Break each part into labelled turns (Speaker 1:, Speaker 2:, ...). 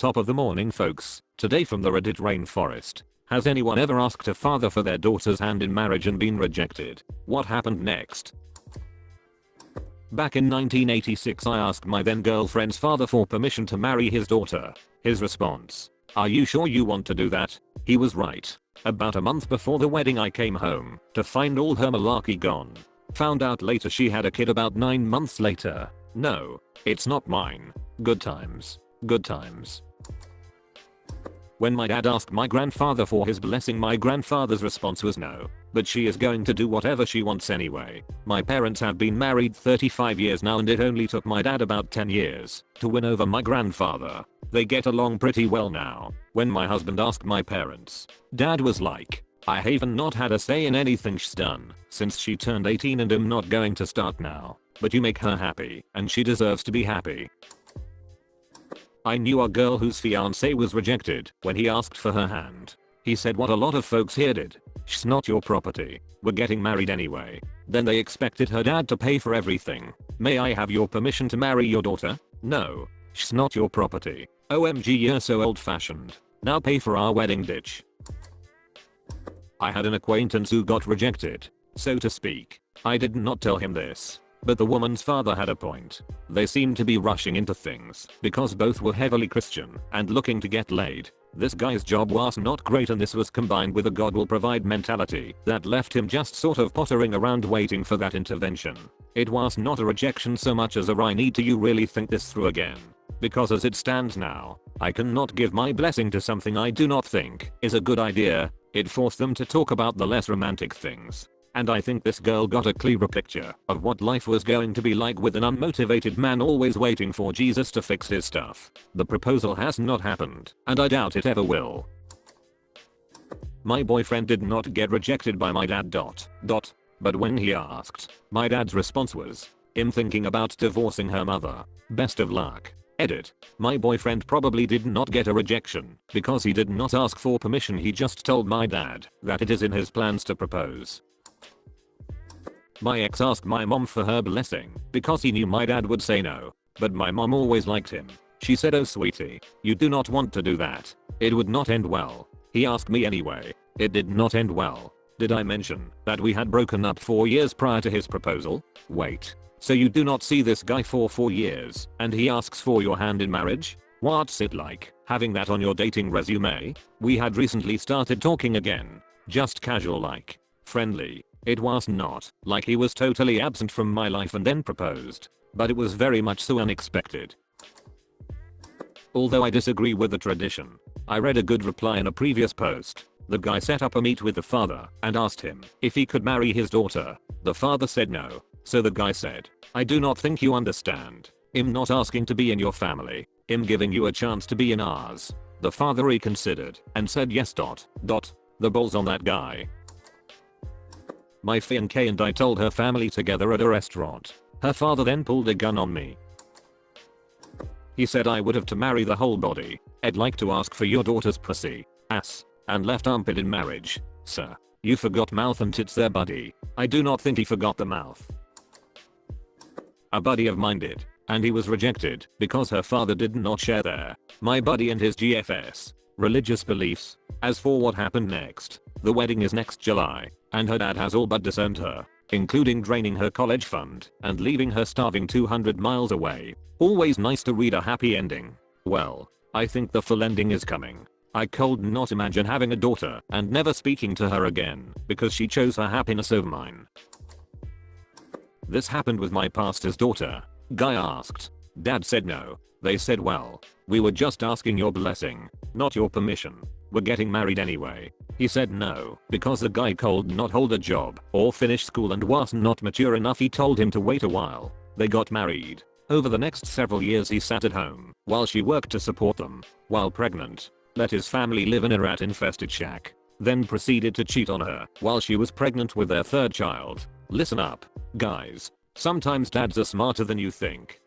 Speaker 1: Top of the morning folks, today from the Reddit Rainforest. Has anyone ever asked a father for their daughter's hand in marriage and been rejected? What happened next? Back in 1986 I asked my then girlfriend's father for permission to marry his daughter. His response: "Are you sure you want to do that?" He was right. About a month before the wedding I came home to find all her malarkey gone. Found out later she had a kid about 9 months later. No, it's not mine. Good times. Good times. When my dad asked my grandfather for his blessing, my grandfather's response was no, but she is going to do whatever she wants anyway. My parents have been married 35 years now and it only took my dad about 10 years to win over my grandfather. They get along pretty well now. When my husband asked my parents, dad was like, "I haven't not had a say in anything she's done since she turned 18 and I'm not going to start now, but you make her happy and she deserves to be happy." I knew a girl whose fiance was rejected when he asked for her hand. He said what a lot of folks here did: "She's not your property. We're getting married anyway." Then they expected her dad to pay for everything. "May I have your permission to marry your daughter?" "No. She's not your property." "OMG, you're so old fashioned. Now pay for our wedding, ditch." I had an acquaintance who got rejected, so to speak. I did not tell him this, but the woman's father had a point. They seemed to be rushing into things because both were heavily Christian and looking to get laid. This guy's job was not great and this was combined with a God will provide mentality that left him just sort of pottering around waiting for that intervention. It was not a rejection so much as a "I need to you really think this through again." Because as it stands now, I cannot give my blessing to something I do not think is a good idea. It forced them to talk about the less romantic things. And I think this girl got a clearer picture of what life was going to be like with an unmotivated man always waiting for Jesus to fix his stuff. The proposal has not happened, and I doubt it ever will. My boyfriend did not get rejected by my dad. But when he asked, my dad's response was, "I'm thinking about divorcing her mother. Best of luck." Edit. My boyfriend probably did not get a rejection because he did not ask for permission. He just told my dad that it is in his plans to propose. My ex asked my mom for her blessing because he knew my dad would say no, but my mom always liked him. She said, "Oh sweetie, you do not want to do that. It would not end well." He asked me anyway. It did not end well. Did I mention that we had broken up 4 years prior to his proposal? Wait. So you do not see this guy for 4 years and he asks for your hand in marriage? What's it like having that on your dating resume? We had recently started talking again. Just casual, like friendly. It was not like he was totally absent from my life and then proposed, but it was very much so unexpected. Although I disagree with the tradition, I read a good reply in a previous post. The guy set up a meet with the father and asked him if he could marry his daughter. The father said no. So the guy said, "I do not think you understand. I'm not asking to be in your family. I'm giving you a chance to be in ours." The father reconsidered and said yes. The balls on that guy. My fiancée and I told her family together at a restaurant. Her father then pulled a gun on me. He said I would have to marry the whole body. "I'd like to ask for your daughter's pussy, ass, and left armpit in marriage." Sir, you forgot mouth and tits there, buddy. I do not think he forgot the mouth. A buddy of mine did, and he was rejected because her father did not share my buddy and his GFS religious beliefs. As for what happened next, the wedding is next July, and her dad has all but disowned her, including draining her college fund and leaving her starving 200 miles away. Always nice to read a happy ending. Well, I think the full ending is coming. I could not imagine having a daughter and never speaking to her again because she chose her happiness over mine. This happened with my pastor's daughter. Guy asked. Dad said no. They said, "Well, we were just asking your blessing, not your permission. We're getting married anyway." He said no because the guy could not hold a job or finish school and was not mature enough. He told him to wait a while. They got married. Over the next several years he sat at home while she worked to support them. While pregnant, let his family live in a rat-infested shack. Then proceeded to cheat on her while she was pregnant with their third child. Listen up, guys. Sometimes dads are smarter than you think.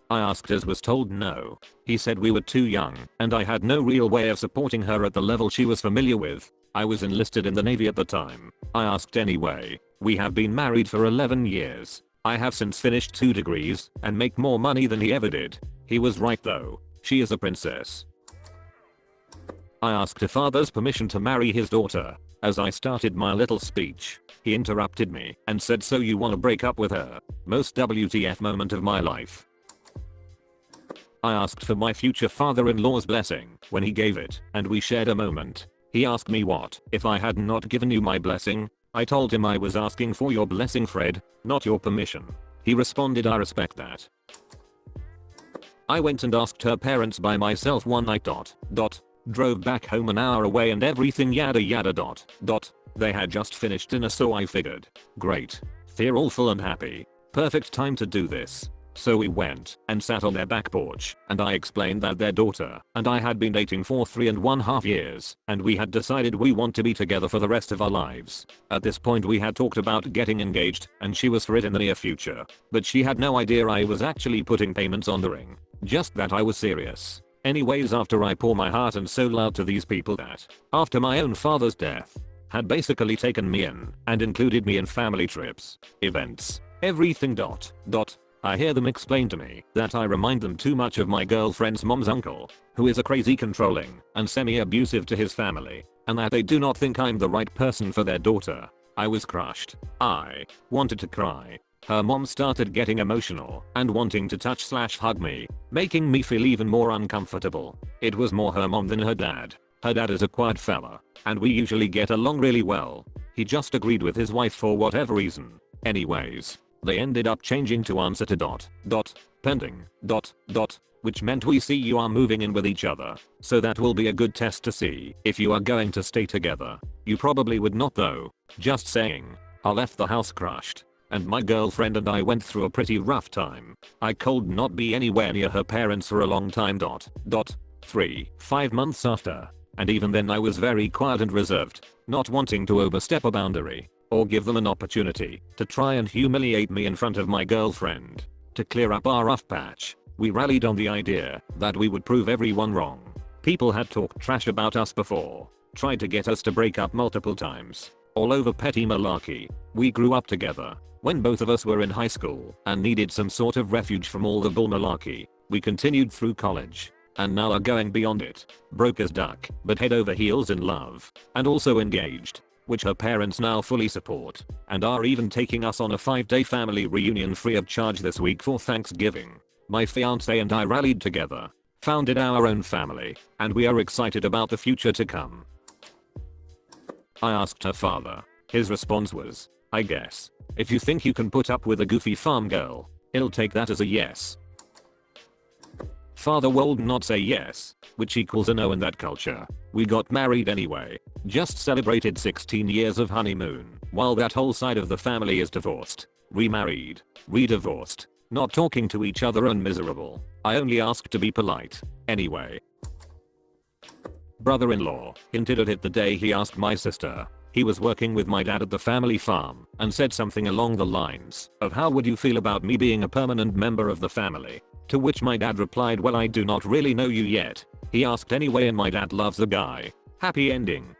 Speaker 1: I asked as was told no. He said we were too young and I had no real way of supporting her at the level she was familiar with. I was enlisted in the Navy at the time. I asked anyway. We have been married for 11 years. I have since finished 2 degrees and make more money than he ever did. He was right though. She is a princess. I asked her father's permission to marry his daughter. As I started my little speech, he interrupted me and said, "So you wanna break up with her?" Most WTF moment of my life. I asked for my future father-in-law's blessing when he gave it, and we shared a moment. He asked me what if I had not given you my blessing. I told him I was asking for your blessing, Fred, not your permission. He responded, "I respect that." I went and asked her parents by myself one night. Drove back home an hour away and everything yada yada. They had just finished dinner, so I figured, great, they're all full and happy. Perfect time to do this. So we went and sat on their back porch, and I explained that their daughter and I had been dating for 3.5 years, and we had decided we want to be together for the rest of our lives. At this point we had talked about getting engaged, and she was for it in the near future. But she had no idea I was actually putting payments on the ring. Just that I was serious. Anyways, after I pour my heart and soul out to these people that, after my own father's death, had basically taken me in and included me in family trips, events, everything. I hear them explain to me that I remind them too much of my girlfriend's mom's uncle, who is a crazy, controlling and semi-abusive to his family, and that they do not think I'm the right person for their daughter. I was crushed. I wanted to cry. Her mom started getting emotional and wanting to touch/hug me, making me feel even more uncomfortable. It was more her mom than her dad. Her dad is a quiet fella, and we usually get along really well. He just agreed with his wife for whatever reason. Anyways, they ended up changing to answer to pending which meant we see you are moving in with each other. So that will be a good test to see if you are going to stay together. You probably would not though. Just saying. I left the house crushed, and my girlfriend and I went through a pretty rough time. I could not be anywhere near her parents for a long time. 3-5 months after, and even then I was very quiet and reserved, not wanting to overstep a boundary or give them an opportunity to try and humiliate me in front of my girlfriend. To clear up our rough patch, we rallied on the idea that we would prove everyone wrong. People had talked trash about us before, tried to get us to break up multiple times, all over petty malarkey. We grew up together when both of us were in high school and needed some sort of refuge from all the bull malarkey. We continued through college, and now are going beyond it. Broke as duck, but head over heels in love, and also engaged, which her parents now fully support, and are even taking us on a 5-day family reunion free of charge this week for Thanksgiving. My fiance and I rallied together, founded our own family, and we are excited about the future to come. I asked her father. His response was, "I guess, if you think you can put up with a goofy farm girl, he'll take that as a yes." Father would not say yes, which equals a no in that culture. We got married anyway, just celebrated 16 years of honeymoon, while that whole side of the family is divorced, remarried, re-divorced, not talking to each other and miserable. I only asked to be polite. Anyway. Brother-in-law hinted at it the day he asked my sister. He was working with my dad at the family farm and said something along the lines of, "How would you feel about me being a permanent member of the family?" To which my dad replied, "Well, I do not really know you yet." He asked anyway, and my dad loves the guy. Happy ending.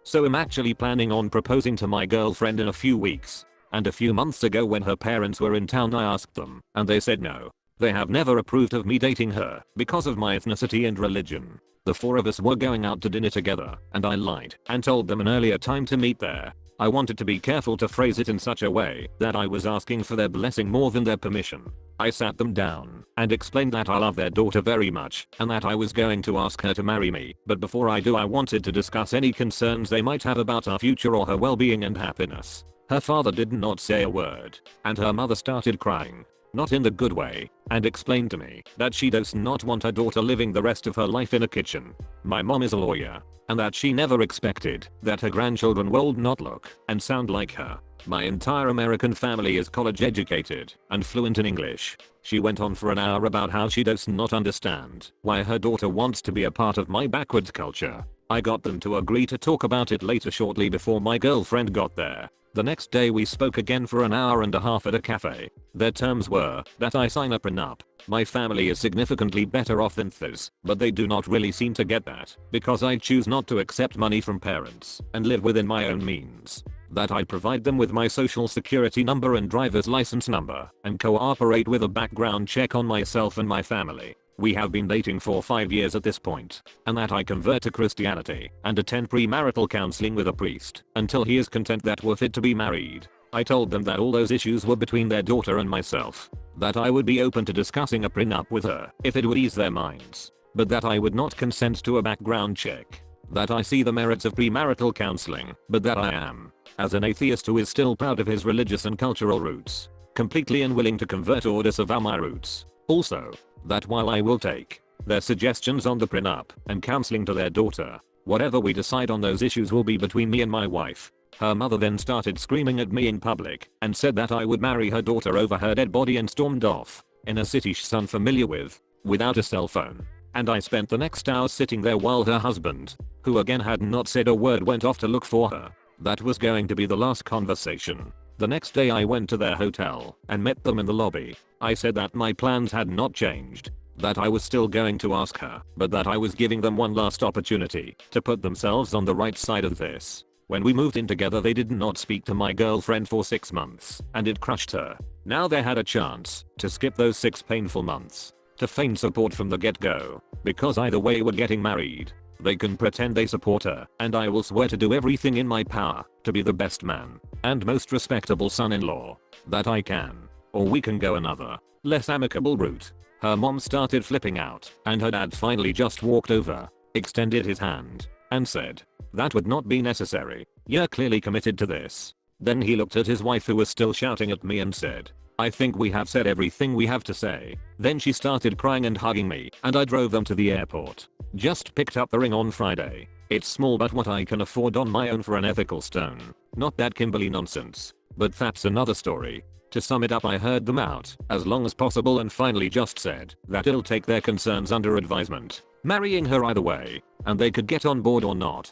Speaker 1: So I'm actually planning on proposing to my girlfriend in a few weeks. And a few months ago when her parents were in town I asked them, and they said no. They have never approved of me dating her because of my ethnicity and religion. The 4 of us were going out to dinner together, and I lied and told them an earlier time to meet there. I wanted to be careful to phrase it in such a way that I was asking for their blessing more than their permission. I sat them down and explained that I love their daughter very much and that I was going to ask her to marry me, but before I do I wanted to discuss any concerns they might have about our future or her well-being and happiness. Her father did not say a word, and her mother started crying, not in the good way, and explained to me that she does not want her daughter living the rest of her life in a kitchen. My mom is a lawyer, and that she never expected that her grandchildren would not look and sound like her. My entire American family is college educated and fluent in English. She went on for an hour about how she does not understand why her daughter wants to be a part of my backwards culture. I got them to agree to talk about it later shortly before my girlfriend got there. The next day we spoke again for an hour and a half at a cafe. Their terms were that I sign a prenup. My family is significantly better off than theirs, but they do not really seem to get that because I choose not to accept money from parents and live within my own means. That I provide them with my social security number and driver's license number and cooperate with a background check on myself and my family. we have been dating for 5 years at this point, and that I convert to Christianity and attend premarital counseling with a priest until he is content that we're fit to be married. I told them that all those issues were between their daughter and myself, that I would be open to discussing a prenup with her if it would ease their minds, but that I would not consent to a background check, that I see the merits of premarital counseling, but that I am, as an atheist who is still proud of his religious and cultural roots, completely unwilling to convert or disavow my roots. Also, that while I will take their suggestions on the prenup and counseling to their daughter, whatever we decide on those issues will be between me and my wife. Her mother then started screaming at me in public and said that I would marry her daughter over her dead body and stormed off in a city she's unfamiliar with, without a cell phone. And I spent the next hour sitting there while her husband, who again had not said a word, went off to look for her. That was going to be the last conversation. The next day I went to their hotel and met them in the lobby. I said that my plans had not changed, that I was still going to ask her, but that I was giving them one last opportunity to put themselves on the right side of this. When we moved in together they did not speak to my girlfriend for 6 months, and it crushed her. Now they had a chance to skip those 6 painful months, to feign support from the get-go, because either way we're getting married. They can pretend they support her, and I will swear to do everything in my power to be the best man and most respectable son-in-law that I can. Or we can go another, less amicable route. Her mom started flipping out, and her dad finally just walked over, extended his hand, and said, "That would not be necessary. You're clearly committed to this." Then he looked at his wife, who was still shouting at me, and said, "I think we have said everything we have to say." Then she started crying and hugging me, and I drove them to the airport. Just picked up the ring on Friday. It's small but what I can afford on my own for an ethical stone. Not that Kimberly nonsense. But that's another story. To sum it up, I heard them out as long as possible and finally just said that it'll take their concerns under advisement, marrying her either way, and they could get on board or not.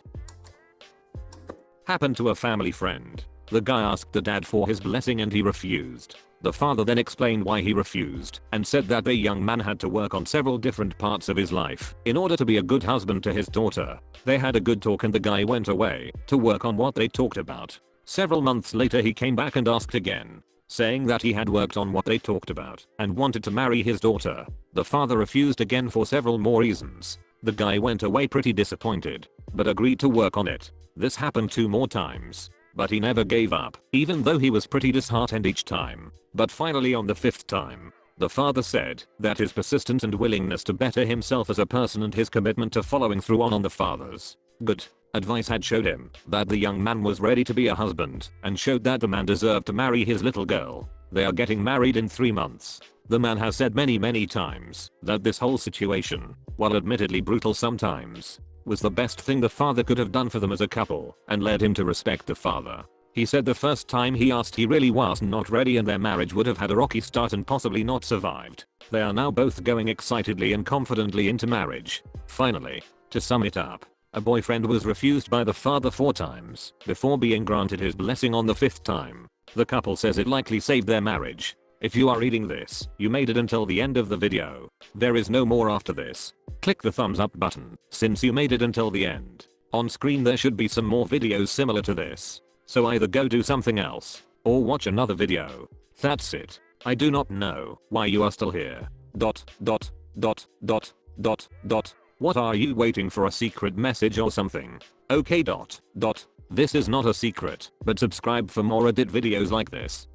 Speaker 1: Happened to a family friend. The guy asked the dad for his blessing and he refused. The father then explained why he refused and said that the young man had to work on several different parts of his life in order to be a good husband to his daughter. They had a good talk and the guy went away to work on what they talked about. Several months later he came back and asked again, saying that he had worked on what they talked about and wanted to marry his daughter. The father refused again for several more reasons. The guy went away pretty disappointed, but agreed to work on it. This happened 2 more times, but he never gave up, even though he was pretty disheartened each time. But finally on the 5th time, the father said that his persistence and willingness to better himself as a person and his commitment to following through on the father's good advice had showed him that the young man was ready to be a husband and showed that the man deserved to marry his little girl. They are getting married in 3 months. The man has said many times that this whole situation, while admittedly brutal sometimes, was the best thing the father could have done for them as a couple and led him to respect the father. He said the first time he asked he really was not ready and their marriage would have had a rocky start and possibly not survived. They are now both going excitedly and confidently into marriage. Finally, to sum it up, a boyfriend was refused by the father 4 times before being granted his blessing on the 5th time. The couple says it likely saved their marriage. If you are reading this, you made it until the end of the video. There is no more after this. Click the thumbs up button since you made it until the end. On screen there should be some more videos similar to this. So either go do something else or watch another video. That's it. I do not know why you are still here. ... What are you waiting for, a secret message or something? Okay. This is not a secret, but subscribe for more Reddit videos like this.